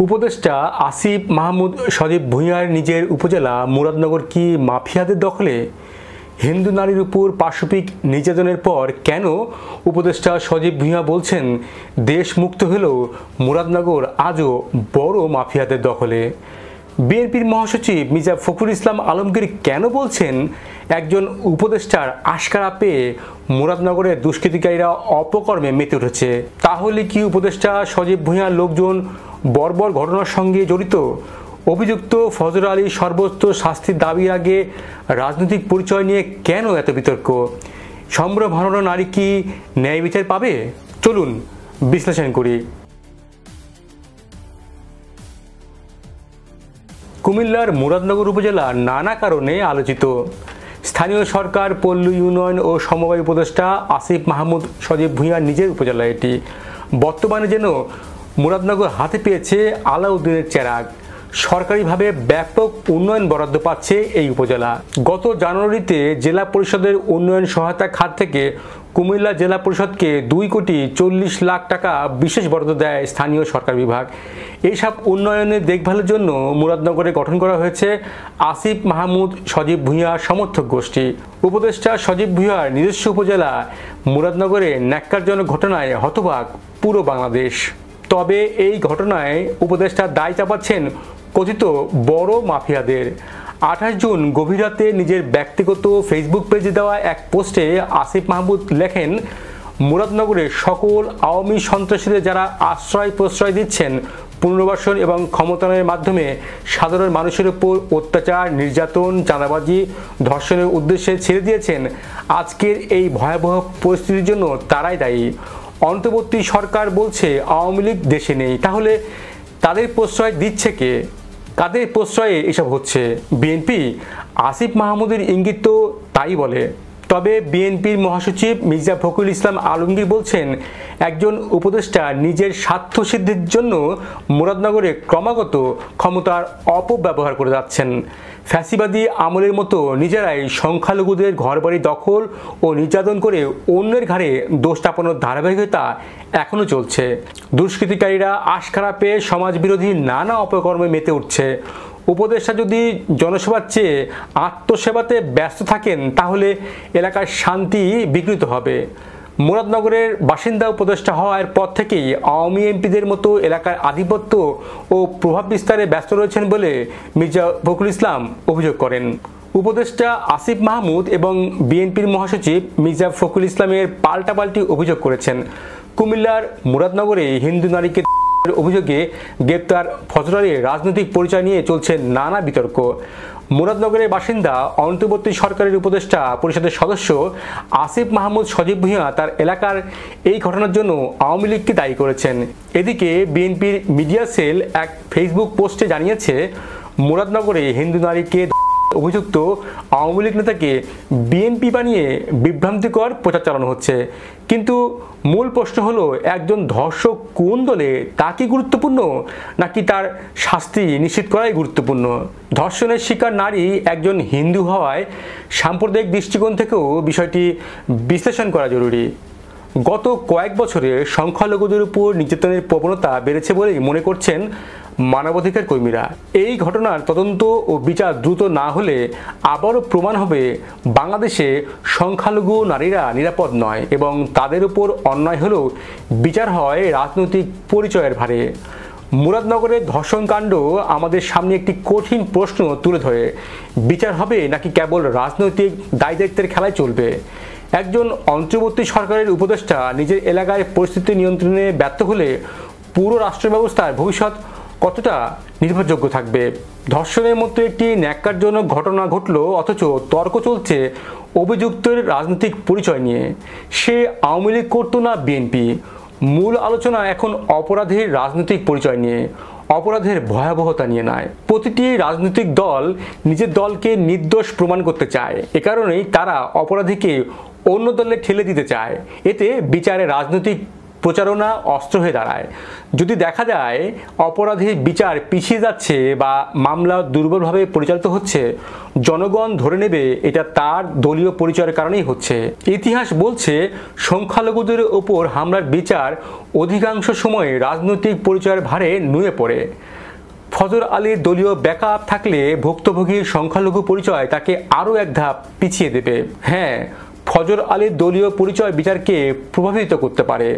উপদেষ্টা আসিফ মাহমুদ সজীব ভূঁইয়ার নিজের উপজেলা মুরাদনগর কি মাফিয়াদের দখলে? হিন্দু নারীর উপর পাশবিক নির্যাতনের পর কেন উপদেষ্টা সজীব ভূঁইয়া বলছেন দেশ মুক্ত হলেও মুরাদনগর আজও বড় মাফিয়াদের দখলে? বিএনপির মহাসচিব মির্জা ফখরুল ইসলাম আলমগীর কেন বলছেন একজন উপদেষ্টার আশকারা পেয়ে মুরাদনগরের দুষ্কৃতিকারীরা অপকর্মে মেতে উঠেছে? তাহলে কি উপদেষ্টা সজীব ভূঁইয়ার লোকজন বর্বর ঘটনার সঙ্গে জড়িত? অভিযুক্ত ফজর আলী সর্বোচ্চ শাস্তির দাবির আগে রাজনৈতিক পরিচয় নিয়ে কেন এত বিতর্ক? সম্ভ্রম হারানো নারী কি ন্যায় বিচার পাবে? চলুন বিশ্লেষণ করি। কুমিল্লার মুরাদনগর উপজেলা নানা কারণে আলোচিত। স্থানীয় সরকার, পল্লী উন্নয়ন ও সমবায় উপদেষ্টা আসিফ মাহমুদ সজীব ভূঁইয়ার নিজের উপজেলা এটি। বর্তমানে যেন মুরাদনগর হাতে পেয়েছে আলাউদ্দিনের চেরাগ। সরকারিভাবে ব্যাপক উন্নয়ন বরাদ্দ পাচ্ছে এই উপজেলা। গত জানুয়ারিতে জেলা পরিষদের উন্নয়ন সহায়তা খাত থেকে কুমিল্লা জেলা পরিষদকে 2,40,00,000 টাকা বিশেষ বরাদ্দ দেয় স্থানীয় সরকার বিভাগ। এইসব উন্নয়নের দেখভালের জন্য মুরাদনগরে গঠন করা হয়েছে আসিফ মাহমুদ সজীব ভূঁইয়া সমর্থক গোষ্ঠী। উপদেষ্টা সজীব ভূঁইয়ার নিজস্ব উপজেলা মুরাদনগরে ন্যাক্কারজনক ঘটনায় হতবাক পুরো বাংলাদেশ। তবে এই ঘটনায় উপদেষ্টা দায় চাপাচ্ছেন কথিত বড় মাফিয়াদের। 28 জুন গভীর রাতে নিজের ব্যক্তিগত ফেসবুক পেজে দেওয়া এক পোস্টে আসিফ মাহমুদ লেখেন, মুরাদনগরের সকল আওয়ামী সন্ত্রাসীদের যারা আশ্রয় প্রশ্রয় দিচ্ছেন, পুনর্বাসন এবং ক্ষমতায়নের মাধ্যমে সাধারণ মানুষের উপর অত্যাচার, নির্যাতন, চাঁদাবাজি, ধর্ষণের উদ্দেশ্যে ছেড়ে দিয়েছেন, আজকের এই ভয়াবহ পরিস্থিতির জন্য তারাই দায়ী। অন্তর্বর্তী সরকার বলছে আওয়ামী লীগ দেশে নেই, তাহলে তাদের প্রশ্রয় দিচ্ছে কে? কাদের প্রশ্রয়ে এসব হচ্ছে? বিএনপি? আসিফ মাহমুদের ইঙ্গিত তো তাই বলে। তবে বিএনপির মহাসচিব মির্জা ফখরুল ইসলাম আলমগীর বলছেন একজন উপদেষ্টা নিজের স্বার্থ সিদ্ধির জন্য মুরাদনগরে ক্রমাগত ক্ষমতার অপব্যবহার করে যাচ্ছেন। ফ্যাসিবাদী আমলের মতো নিজেরাই সংখ্যালঘুদের ঘরবাড়ি দখল ও নির্যাতন করে অন্যের ঘাড়ে দোষ চাপানোর ধারাবাহিকতা এখনও চলছে। দুষ্কৃতিকারীরা আশকারা পেয়ে সমাজবিরোধী নানা অপকর্মে মেতে উঠছে। উপদেষ্টা যদি জনসেবার চেয়ে আত্মসেবাতে ব্যস্ত থাকেন তাহলে এলাকার শান্তি বিঘ্নিত হবে। মুরাদনগরের বাসিন্দা উপদেষ্টা হওয়ার পর থেকেই আওয়ামী এমপিদের মতো এলাকার আধিপত্য ও প্রভাব বিস্তারে ব্যস্ত রয়েছেন বলে মির্জা ফখরুল ইসলাম অভিযোগ করেন। উপদেষ্টা আসিফ মাহমুদ এবং বিএনপির মহাসচিব মির্জা ফখরুল ইসলামের পাল্টাপাল্টি অভিযোগ করেছেন। কুমিল্লার মুরাদনগরে হিন্দু নারীকে অভিযোগে গ্রেপ্তার ফজর আলীর রাজনৈতিক পরিচয় নিয়ে চলছে নানা বিতর্ক। মুরাদনগরের বাসিন্দা অন্তর্বর্তী সরকারের উপদেষ্টা পরিষদের সদস্য আসিফ মাহমুদ সজীব ভূঁইয়া তার এলাকার এই ঘটনার জন্য আওয়ামী লীগকে দায়ী করেছেন। এদিকে বিএনপির মিডিয়া সেল এক ফেসবুক পোস্টে জানিয়েছে, মুরাদনগরে হিন্দু নারীকে অভিযুক্ত আওয়ামী লীগ নেতাকে বিএনপি বানিয়ে বিভ্রান্তিকর প্রচার চালানো হচ্ছে। কিন্তু মূল প্রশ্ন হলো, একজন ধর্ষক কোন দলে, তা কি গুরুত্বপূর্ণ নাকি তার শাস্তি নিশ্চিত করাই গুরুত্বপূর্ণ? ধর্ষণের শিকার নারী একজন হিন্দু হওয়ায় সাম্প্রদায়িক দৃষ্টিকোণ থেকেও বিষয়টি বিশ্লেষণ করা জরুরি। গত কয়েক বছরে সংখ্যালঘুদের উপর নির্যাতনের প্রবণতা বেড়েছে বলেই মনে করছেন মানবাধিকার কর্মীরা। এই ঘটনার তদন্ত ও বিচার দ্রুত না হলে আবারও প্রমাণ হবে বাংলাদেশে সংখ্যালঘু নারীরা নিরাপদ নয় এবং তাদের উপর অন্যায় হলেও বিচার হয় রাজনৈতিক পরিচয়ের ভারে। মুরাদনগরের ধর্ষণকাণ্ড আমাদের সামনে একটি কঠিন প্রশ্ন তুলে ধরে, বিচার হবে নাকি কেবল রাজনৈতিক দায়িত্বের খেলায় চলবে? একজন অন্তর্বর্তী সরকারের উপদেষ্টা নিজের এলাকায় পরিস্থিতি নিয়ন্ত্রণে ব্যর্থ হলে পুরো রাষ্ট্র ব্যবস্থার ভবিষ্যৎ কতটা নির্ভরযোগ্য থাকবে? ধর্ষণের মতো একটি ন্যাক্কারজনক ঘটনা ঘটলো, অথচ তর্ক চলছে অভিযুক্তের রাজনৈতিক পরিচয় নিয়ে। সে আওয়ামী লীগ করতো না বিএনপি। মূল আলোচনা এখন অপরাধীর রাজনৈতিক পরিচয় নিয়ে, অপরাধের ভয়াবহতা নিয়ে নয়। প্রতিটি রাজনৈতিক দল নিজের দলকে নির্দোষ প্রমাণ করতে চায়। এ কারণেই তারা অপরাধীকে অন্য দলে ঠেলে দিতে চায়। এতে বিচারে রাজনৈতিক প্রচারণা অস্ত্র হয়ে দাঁড়ায়। যদি দেখা যায় অপরাধীর বিচার পিছিয়ে যাচ্ছে বা মামলা দুর্বলভাবে পরিচালিত হচ্ছে, জনগণ ধরে নেবে এটা তার দলীয় পরিচয়ের কারণেই হচ্ছে। ইতিহাস বলছে সংখ্যালঘুদের ওপর হামলার বিচার অধিকাংশ সময় রাজনৈতিক পরিচয়ের ভারে নুয়ে পড়ে। ফজর আলীর দলীয় ব্যাকআপ থাকলে ভুক্তভোগীর সংখ্যালঘু পরিচয় তাকে আরও এক ধাপ পিছিয়ে দেবে। হ্যাঁ, ফজর আলীর দলীয় পরিচয় বিচারকে প্রভাবিত করতে পারে,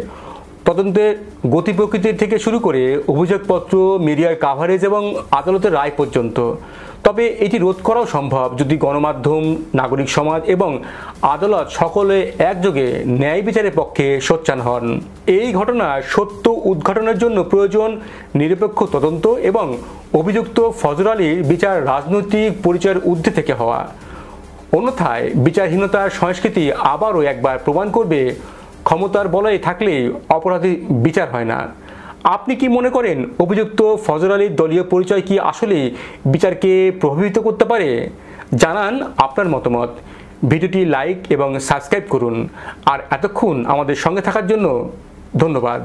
তদন্তের গতি প্রকৃতির থেকে শুরু করে অভিযোগপত্র, মিডিয়ার কাভারেজ এবং আদালতের রায় পর্যন্ত। তবে এটি রোধ করাও সম্ভব যদি গণমাধ্যম, নাগরিক সমাজ এবং আদালত সকলে একযোগে ন্যায় বিচারের পক্ষে সোচ্চার হন। এই ঘটনার সত্য উদ্ঘাটনের জন্য প্রয়োজন নিরপেক্ষ তদন্ত এবং অভিযুক্ত ফজর আলীর বিচার রাজনৈতিক পরিচয়ের ঊর্ধ্বে থেকে হওয়া। অন্যথায় বিচারহীনতার সংস্কৃতি আবারও একবার প্রমাণ করবে ক্ষমতার বলয়ে থাকলেই অপরাধী বিচার হয় না। আপনি কি মনে করেন অভিযুক্ত ফজর আলীর দলীয় পরিচয় কি আসলে বিচারকে প্রভাবিত করতে পারে? জানান আপনার মতামত। ভিডিওটি লাইক এবং সাবস্ক্রাইব করুন। আর এতক্ষণ আমাদের সঙ্গে থাকার জন্য ধন্যবাদ।